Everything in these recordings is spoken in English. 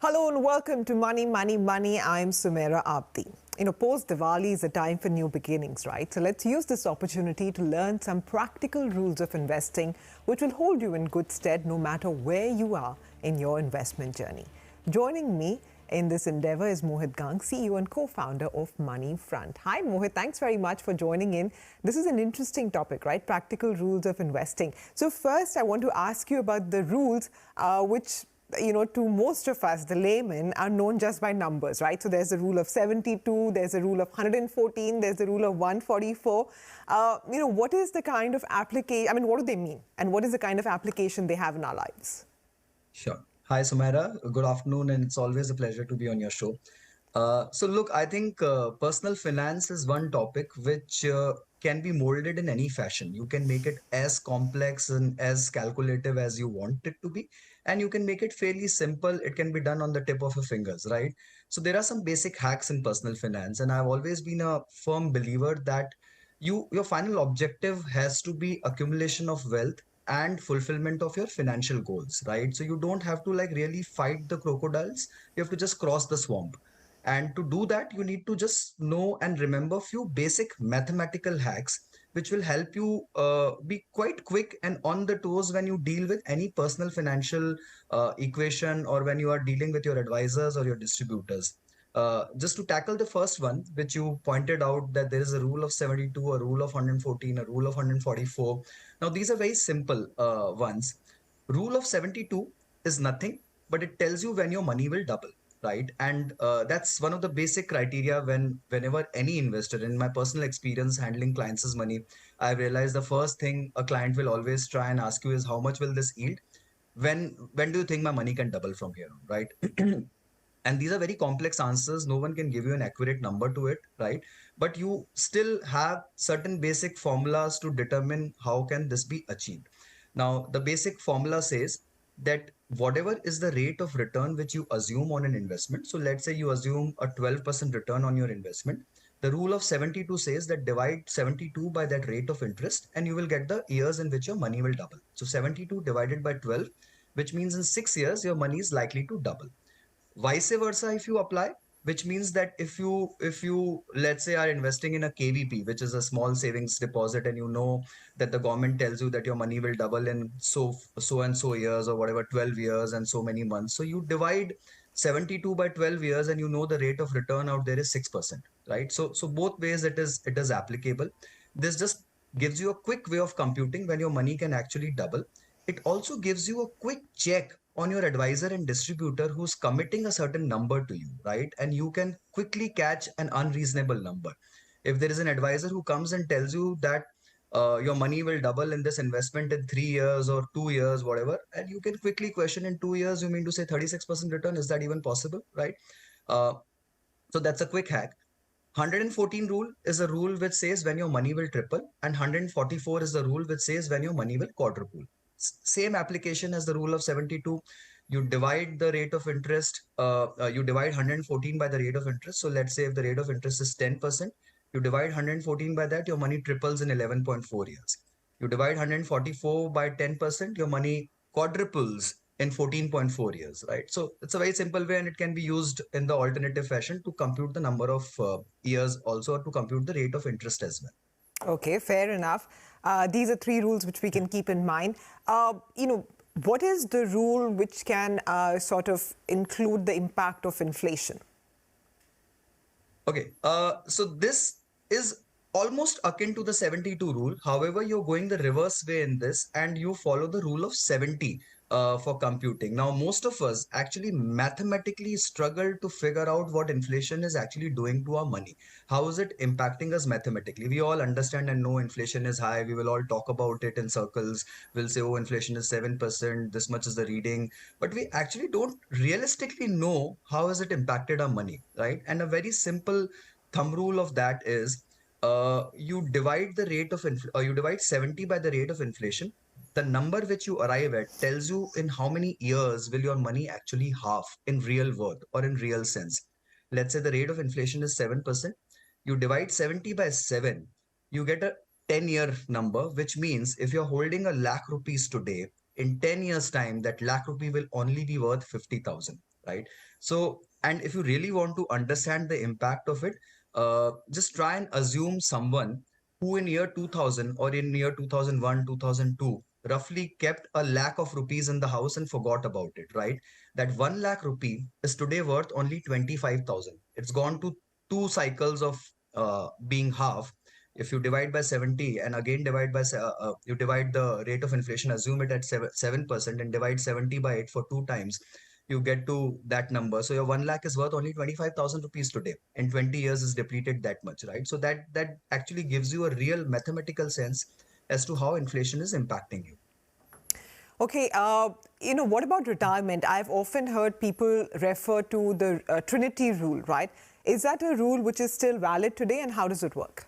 Hello and welcome to Money, Money, Money. I'm Sumaira Abdi. Post-Diwali is a time for new beginnings, right? So let's use this opportunity to learn some practical rules of investing which will hold you in good stead no matter where you are in your investment journey. Joining me in this endeavor is Mohit Gang, CEO and co-founder of Moneyfront. Hi Mohit, thanks very much for joining in. This is an interesting topic, right? Practical rules of investing. So first I want to ask you about the rules which to most of us, the laymen, are known just by numbers, right? So there's a rule of 72, there's a rule of 114, there's a rule of 144. What is the kind of application, what do they mean? And what is the kind of application they have in our lives? Sure. Hi, Sumaira. Good afternoon, and it's always a pleasure to be on your show. Look, I think personal finance is one topic which can be molded in any fashion. You can make it as complex and as calculative as you want it to be, and you can make it fairly simple. It can be done on the tip of your fingers, right? So there are some basic hacks in personal finance, and I've always been a firm believer that your final objective has to be accumulation of wealth and fulfillment of your financial goals, right? So you don't have to like really fight the crocodiles. You have to just cross the swamp. And to do that, you need to just know and remember few basic mathematical hacks, which will help you be quite quick and on the toes when you deal with any personal financial equation, or when you are dealing with your advisors or your distributors. Just to tackle the first one, which you pointed out, that there is a rule of 72, a rule of 114, a rule of 144. Now, these are very simple ones. Rule of 72 is nothing, but it tells you when your money will double, right? And that's one of the basic criteria whenever any investor, in my personal experience handling clients' money, I've realized the first thing a client will always try and ask you is how much will this yield? When do you think my money can double from here on, right? And these are very complex answers. No one can give you an accurate number to it, right? But you still have certain basic formulas to determine how can this be achieved. Now, the basic formula says that whatever is the rate of return which you assume on an investment, so let's say you assume a 12% return on your investment, the rule of 72 says that divide 72 by that rate of interest and you will get the years in which your money will double. So 72 divided by 12, which means in 6 years your money is likely to double. Vice versa, if you apply, which means that if you let's say are investing in a KVP, which is a small savings deposit, and you know that the government tells you that your money will double in so and so years, or whatever, 12 years and so many months, so you divide 72 by 12 years and you know the rate of return out there is 6%, right? So both ways it is applicable. This just gives you a quick way of computing when your money can actually double. It also gives you a quick check on your advisor and distributor who's committing a certain number to you, right? And you can quickly catch an unreasonable number. If there is an advisor who comes and tells you that your money will double in this investment in 3 years or 2 years, whatever, and you can quickly question, in 2 years, you mean to say 36% return? Is that even possible, right? Uh, so that's a quick hack. 114 rule is a rule which says when your money will triple, and 144 is the rule which says when your money will quadruple. Same application as the rule of 72. You divide the rate of interest, you divide 114 by the rate of interest. So let's say if the rate of interest is 10%, you divide 114 by that, your money triples in 11.4 years. You divide 144 by 10%, your money quadruples in 14.4 years, right? So it's a very simple way, and it can be used in the alternative fashion to compute the number of years, also to compute the rate of interest as well. Okay, fair enough. These are three rules which we can keep in mind. What is the rule which can sort of include the impact of inflation? Okay, so this is almost akin to the 72 rule. However, you're going the reverse way in this, and you follow the rule of 70 for computing. Now, most of us actually mathematically struggle to figure out what inflation is actually doing to our money. How is it impacting us mathematically? We all understand and know inflation is high. We will all talk about it in circles. We'll say, oh, inflation is 7%, this much is the reading. But we actually don't realistically know how has it impacted our money, right? And a very simple thumb rule of that is you divide the rate of you divide 70 by the rate of inflation. The number which you arrive at tells you in how many years will your money actually halve in real worth or in real sense. Let's say the rate of inflation is 7%. You divide 70 by 7, you get a 10-year number, which means if you're holding a lakh rupees today, in 10 years time, that lakh rupee will only be worth 50,000. right? So, and if you really want to understand the impact of it, just try and assume someone who in year 2000 or in year 2001, 2002, roughly kept a lakh of rupees in the house and forgot about it, right? That 1 lakh rupee is today worth only 25,000. It's gone to two cycles of being half. If you divide by 70 and again you divide the rate of inflation, assume it at 7% and divide 70 by 8 for two times, you get to that number. So your 1 lakh is worth only 25,000 rupees today. In 20 years is depleted that much, right? So that actually gives you a real mathematical sense as to how inflation is impacting you. Okay, what about retirement? I've often heard people refer to the Trinity rule, right? Is that a rule which is still valid today, and how does it work?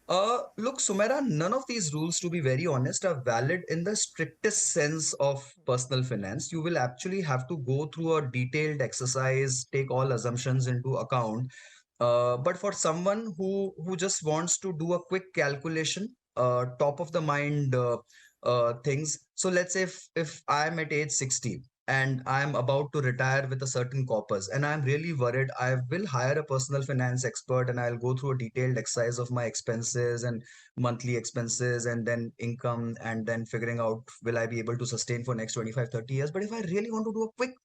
Look, Sumera, none of these rules, to be very honest, are valid in the strictest sense of personal finance. You will actually have to go through a detailed exercise, take all assumptions into account. But for someone who just wants to do a quick calculation, top of the mind things. So let's say if I'm at age 60 and I'm about to retire with a certain corpus and I'm really worried, I will hire a personal finance expert and I'll go through a detailed exercise of my expenses and monthly expenses and then income and then figuring out will I be able to sustain for next 25, 30 years. But if I really want to do a quick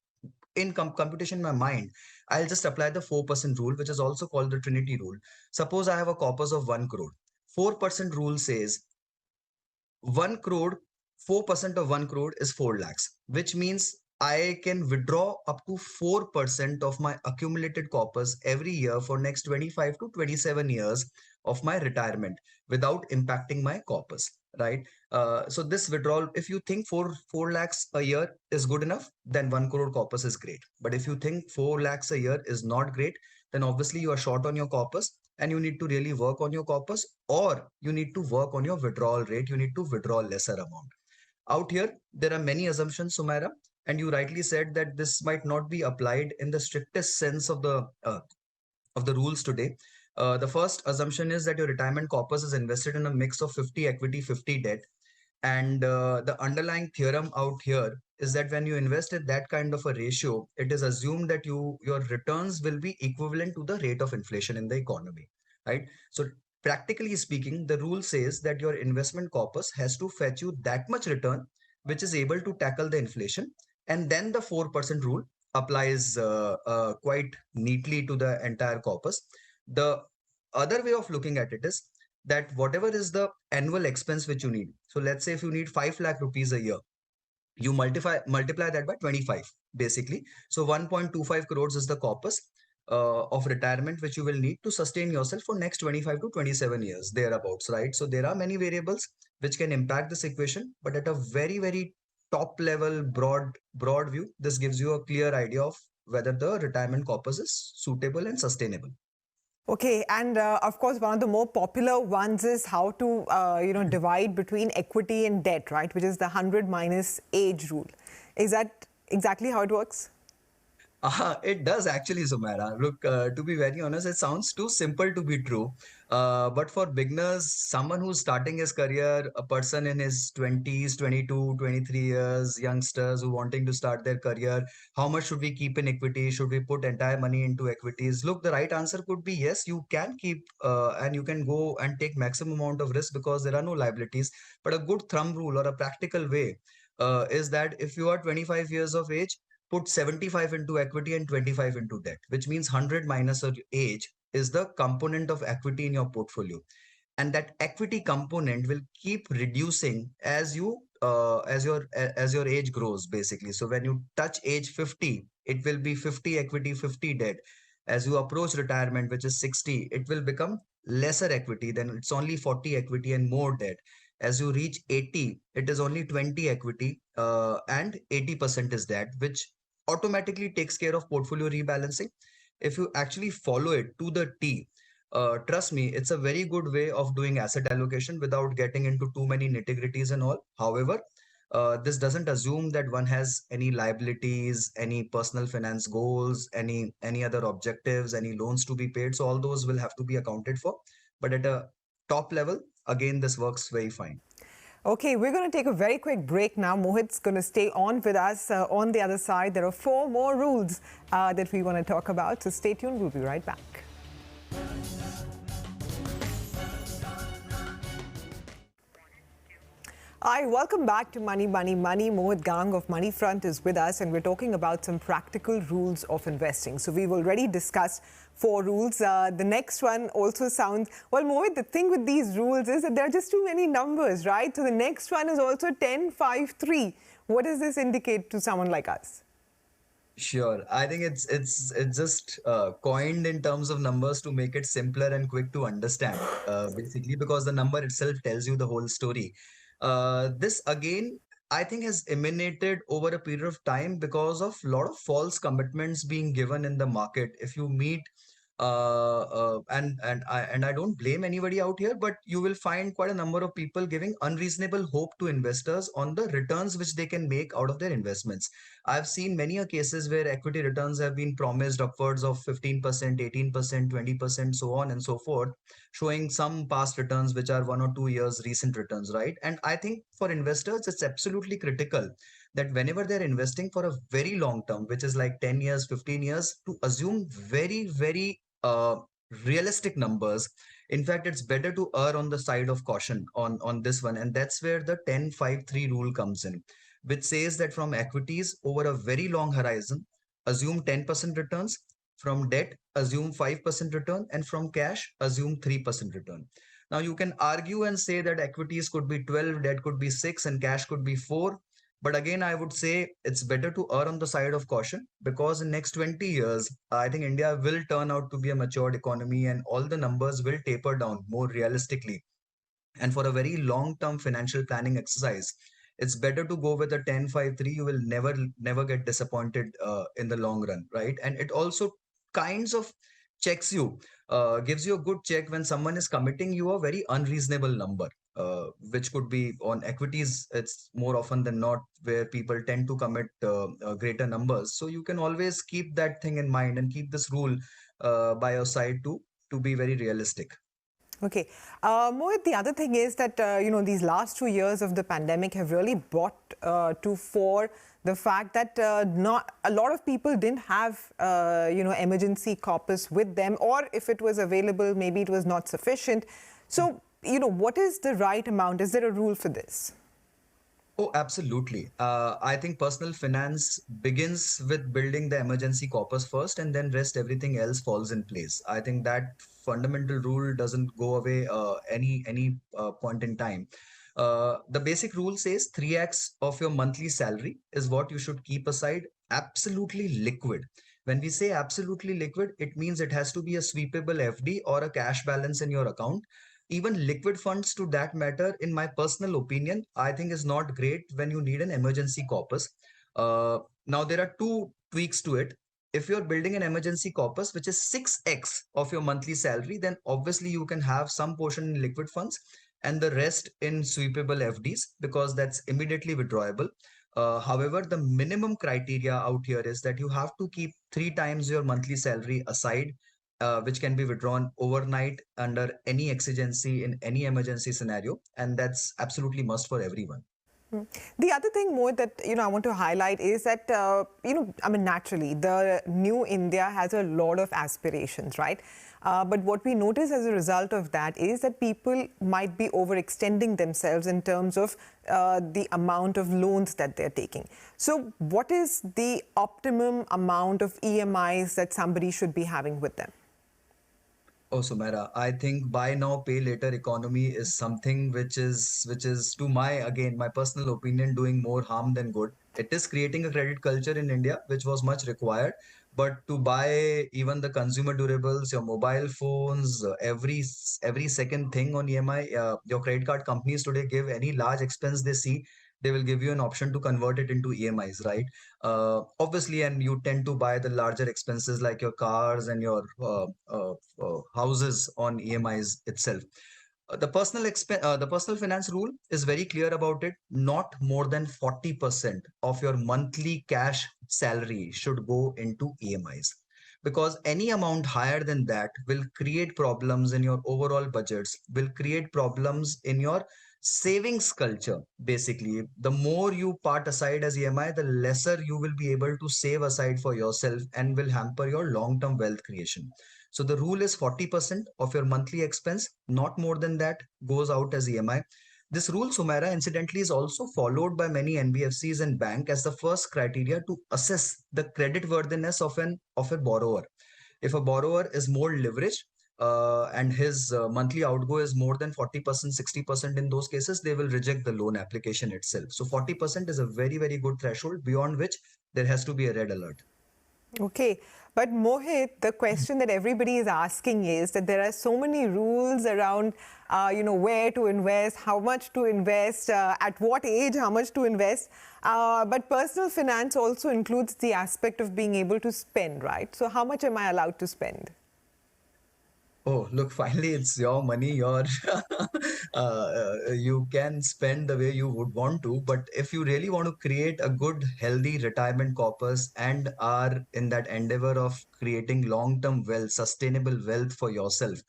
computation in my mind, I'll just apply the 4% rule, which is also called the Trinity rule. Suppose I have a corpus of 1 crore. 4% rule says 1 crore, 4% of 1 crore is 4 lakhs, which means I can withdraw up to 4% of my accumulated corpus every year for next 25 to 27 years of my retirement without impacting my corpus, right? So this withdrawal, if you think 4 lakhs a year is good enough, then 1 crore corpus is great. But if you think 4 lakhs a year is not great, then obviously you are short on your corpus and you need to really work on your corpus, or you need to work on your withdrawal rate. You need to withdraw lesser amount. Out here, there are many assumptions, Sumaira, and you rightly said that this might not be applied in the strictest sense of the rules today. The first assumption is that your retirement corpus is invested in a mix of 50 equity, 50 debt. And the underlying theorem out here is that when you invest at that kind of a ratio, it is assumed that your returns will be equivalent to the rate of inflation in the economy, right? So practically speaking, the rule says that your investment corpus has to fetch you that much return, which is able to tackle the inflation. And then the 4% rule applies quite neatly to the entire corpus. The other way of looking at it is that whatever is the annual expense which you need. So let's say if you need 5 lakh rupees a year, you multiply that by 25 basically. So 1.25 crores is the corpus of retirement which you will need to sustain yourself for next 25 to 27 years thereabouts, right? So there are many variables which can impact this equation, but at a very, very top level broad view, this gives you a clear idea of whether the retirement corpus is suitable and sustainable. Okay, and of course, one of the more popular ones is how to, divide between equity and debt, right? Which is the 100 minus age rule. Is that exactly how it works? It does actually, Sumaira. Look, to be very honest, it sounds too simple to be true. But for beginners, someone who's starting his career, a person in his 20s, 22, 23 years, youngsters who wanting to start their career, how much should we keep in equity? Should we put entire money into equities? Look, the right answer could be yes, you can keep and you can go and take maximum amount of risk because there are no liabilities. But a good thumb rule or a practical way is that if you are 25 years of age, put 75 into equity and 25 into debt, which means 100 minus your age is the component of equity in your portfolio. And that equity component will keep reducing as your age grows, basically. So when you touch age 50, it will be 50 equity, 50 debt. As you approach retirement, which is 60, it will become lesser equity, then it's only 40 equity and more debt. As you reach 80, it is only 20 equity and 80% is debt, which automatically takes care of portfolio rebalancing. If you actually follow it to the T, trust me, it's a very good way of doing asset allocation without getting into too many nitty-gritties and all. However, this doesn't assume that one has any liabilities, any personal finance goals, any other objectives, any loans to be paid. So all those will have to be accounted for. But at a top level, again, this works very fine. Okay, we're going to take a very quick break now. Mohit's going to stay on with us on the other side. There are 4 more rules that we want to talk about. So stay tuned. We'll be right back. Hi, welcome back to Money, Money, Money. Mohit Gang of Moneyfront is with us, and we're talking about some practical rules of investing. So we've already discussed 4 rules. The next one also sounds, well, Mohit, the thing with these rules is that there are just too many numbers, right? So the next one is also 10, 5, 3. What does this indicate to someone like us? Sure. I think it's just coined in terms of numbers to make it simpler and quick to understand, basically, because the number itself tells you the whole story. This again, I think, has emanated over a period of time because of a lot of false commitments being given in the market. If you meet and I don't blame anybody out here, but you will find quite a number of people giving unreasonable hope to investors on the returns which they can make out of their investments. I've seen many a cases where equity returns have been promised upwards of 15%, 18%, 20%, so on and so forth, showing some past returns which are 1 or 2 years recent returns, right? And I think for investors, it's absolutely critical that whenever they're investing for a very long term, which is like 10 years, 15 years, to assume very, very realistic numbers. In fact, it's better to err on the side of caution on this one. And that's where the 10-5-3 rule comes in, which says that from equities over a very long horizon, assume 10% returns, from debt, assume 5% return, and from cash, assume 3% return. Now, you can argue and say that equities could be 12, debt could be 6, and cash could be 4. But again, I would say it's better to err on the side of caution, because in next 20 years, I think India will turn out to be a matured economy and all the numbers will taper down more realistically. And for a very long-term financial planning exercise, it's better to go with a 10-5-3. You will never get disappointed in the long run, right? And it also kinds of checks you, gives you a good check when someone is committing you a very unreasonable number, which could be on equities. It's more often than not where people tend to commit greater numbers. So you can always keep that thing in mind and keep this rule by your side to be very realistic. Okay. Mohit, the other thing is that, these last 2 years of the pandemic have really brought to fore the fact that not a lot of people didn't have, emergency corpus with them, or if it was available, maybe it was not sufficient. So, what is the right amount? Is there a rule for this? Oh, absolutely. I think personal finance begins with building the emergency corpus first, and then rest everything else falls in place. I think that fundamental rule doesn't go away any point in time. The basic rule says 3x of your monthly salary is what you should keep aside, absolutely liquid. When we say absolutely liquid, it means it has to be a sweepable FD or a cash balance in your account. Even liquid funds, to that matter, in my personal opinion, I think is not great when you need an emergency corpus. Now, there are 2 tweaks to it. If you're building an emergency corpus, which is 6x of your monthly salary, then obviously you can have some portion in liquid funds and the rest in sweepable FDs, because that's immediately withdrawable. However, the minimum criteria out here is that you have to keep 3 times your monthly salary aside, which can be withdrawn overnight under any exigency in any emergency scenario. And that's absolutely must for everyone. The other thing more that, I want to highlight is that, naturally, the new India has a lot of aspirations, right? But what we notice as a result of that is that people might be overextending themselves in terms of the amount of loans that they're taking. So what is the optimum amount of EMIs that somebody should be having with them? Oh, Sumera, I think buy now, pay later economy is something which is to my personal opinion, doing more harm than good. It is creating a credit culture in India, which was much required. But to buy even the consumer durables, your mobile phones, every second thing on EMI, your credit card companies today give any large expense they see, they will give you an option to convert it into EMIs, right? Obviously, and you tend to buy the larger expenses like your cars and your houses on EMIs itself. The personal finance rule is very clear about it. Not more than 40% of your monthly cash salary should go into EMIs, because any amount higher than that will create problems in your overall budgets, will create problems in your savings culture. Basically, the more you part aside as EMI, the lesser you will be able to save aside for yourself and will hamper your long-term wealth creation. So the rule is 40% of your monthly expense, not more than that, goes out as EMI. This rule, Sumaira, incidentally, is also followed by many NBFCs and bank as the first criteria to assess the credit worthiness of a borrower. If a borrower is more leveraged and his monthly outgo is more than 40%, 60% in those cases, they will reject the loan application itself. So 40% is a very, very good threshold beyond which there has to be a red alert. Okay, but Mohit, the question that everybody is asking is that there are so many rules around, where to invest, how much to invest, at what age, how much to invest. But personal finance also includes the aspect of being able to spend, right? So how much am I allowed to spend? Oh, look, finally, it's your money. You can spend the way you would want to. But if you really want to create a good, healthy retirement corpus and are in that endeavor of creating long-term wealth, sustainable wealth for yourself,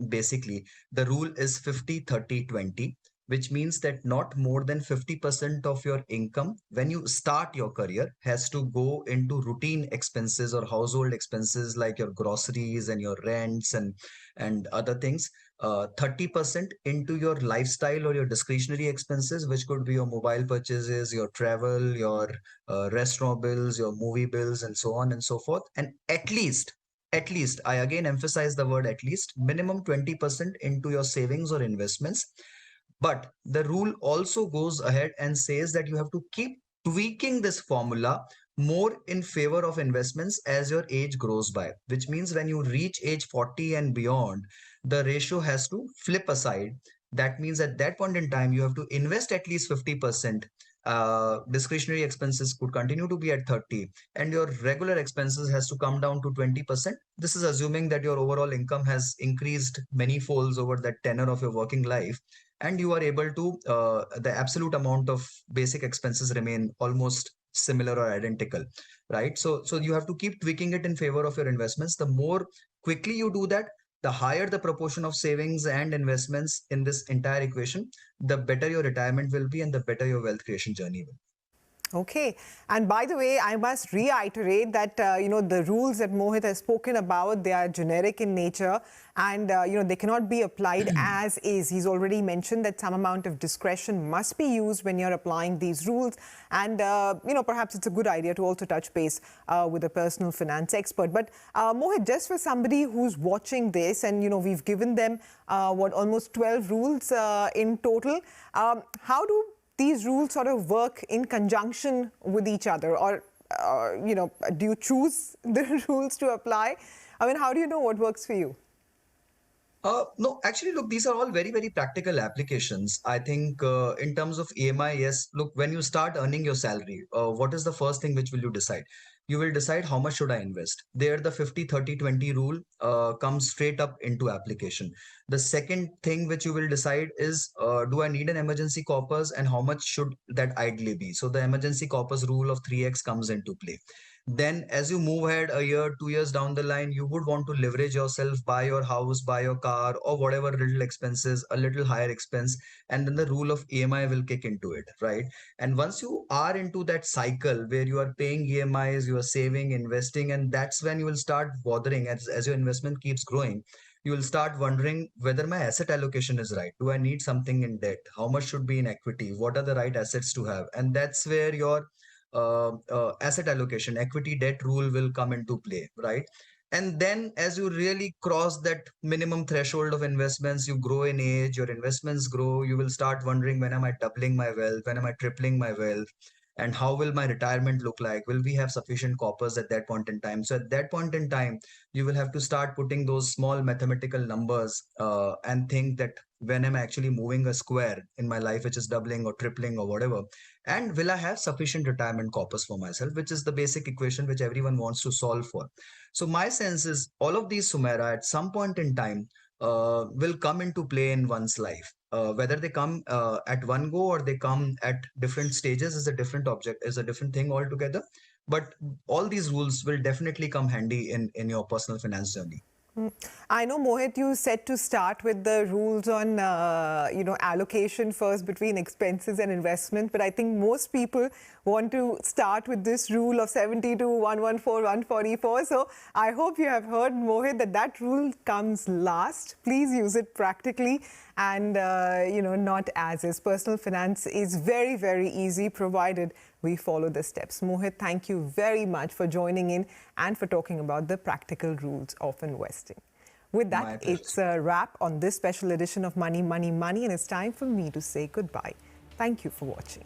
basically, the rule is 50-30-20, which means that not more than 50% of your income when you start your career has to go into routine expenses or household expenses like your groceries and your rents and other things. 30% into your lifestyle or your discretionary expenses, which could be your mobile purchases, your travel, your restaurant bills, your movie bills, and so on and so forth. And at least, I again emphasize the word at least, minimum 20% into your savings or investments. But the rule also goes ahead and says that you have to keep tweaking this formula more in favor of investments as your age grows by, which means when you reach age 40 and beyond, the ratio has to flip aside. That means at that point in time, you have to invest at least 50%. Discretionary expenses could continue to be at 30, and your regular expenses has to come down to 20%. This is assuming that your overall income has increased many folds over that tenure of your working life, and you are able to the absolute amount of basic expenses remain almost similar or identical, right? So you have to keep tweaking it in favor of your investments. The more quickly you do that, the higher the proportion of savings and investments in this entire equation, the better your retirement will be and the better your wealth creation journey will. Okay. And by the way, I must reiterate that, the rules that Mohit has spoken about, they are generic in nature and, they cannot be applied as is. He's already mentioned that some amount of discretion must be used when you're applying these rules. And, perhaps it's a good idea to also touch base with a personal finance expert. But Mohit, just for somebody who's watching this and, we've given them, almost 12 rules in total, how do these rules sort of work in conjunction with each other, or do you choose the rules to apply? I mean, how do you know what works for you? No, actually, look, these are all very, very practical applications. I think in terms of EMI, yes, look, when you start earning your salary, what is the first thing which will you decide? You will decide how much should I invest. There, the 50-30-20 rule comes straight up into application. The second thing which you will decide is, do I need an emergency corpus and how much should that ideally be? So the emergency corpus rule of 3x comes into play. Then as you move ahead a year, 2 years down the line, you would want to leverage yourself, buy your house, buy your car, or whatever little expenses, a little higher expense, and then the rule of EMI will kick into it, right? And once you are into that cycle where you are paying EMIs, you are saving, investing, and that's when you will start bothering as your investment keeps growing. You will start wondering whether my asset allocation is right. Do I need something in debt? How much should be in equity? What are the right assets to have? And that's where your asset allocation, equity debt rule will come into play, right? And then as you really cross that minimum threshold of investments, you grow in age, your investments grow, you will start wondering, when am I doubling my wealth? When am I tripling my wealth? And how will my retirement look like? Will we have sufficient corpus at that point in time? So at that point in time, you will have to start putting those small mathematical numbers and think that, when am I actually moving a square in my life, which is doubling or tripling or whatever? And will I have sufficient retirement corpus for myself, which is the basic equation which everyone wants to solve for. So my sense is all of these, Sumaira, at some point in time will come into play in one's life. Whether they come at one go or they come at different stages is a different object, is a different thing altogether. But all these rules will definitely come handy in your personal finance journey. I know, Mohit, you said to start with the rules on, allocation first between expenses and investment. But I think most people want to start with this rule of 72, 114, 144. So I hope you have heard, Mohit, that rule comes last. Please use it practically and, not as is. Personal finance is very, very easy provided we follow the steps. Mohit, thank you very much for joining in and for talking about the practical rules of investing. With that, it's a wrap on this special edition of Money, Money, Money, and it's time for me to say goodbye. Thank you for watching.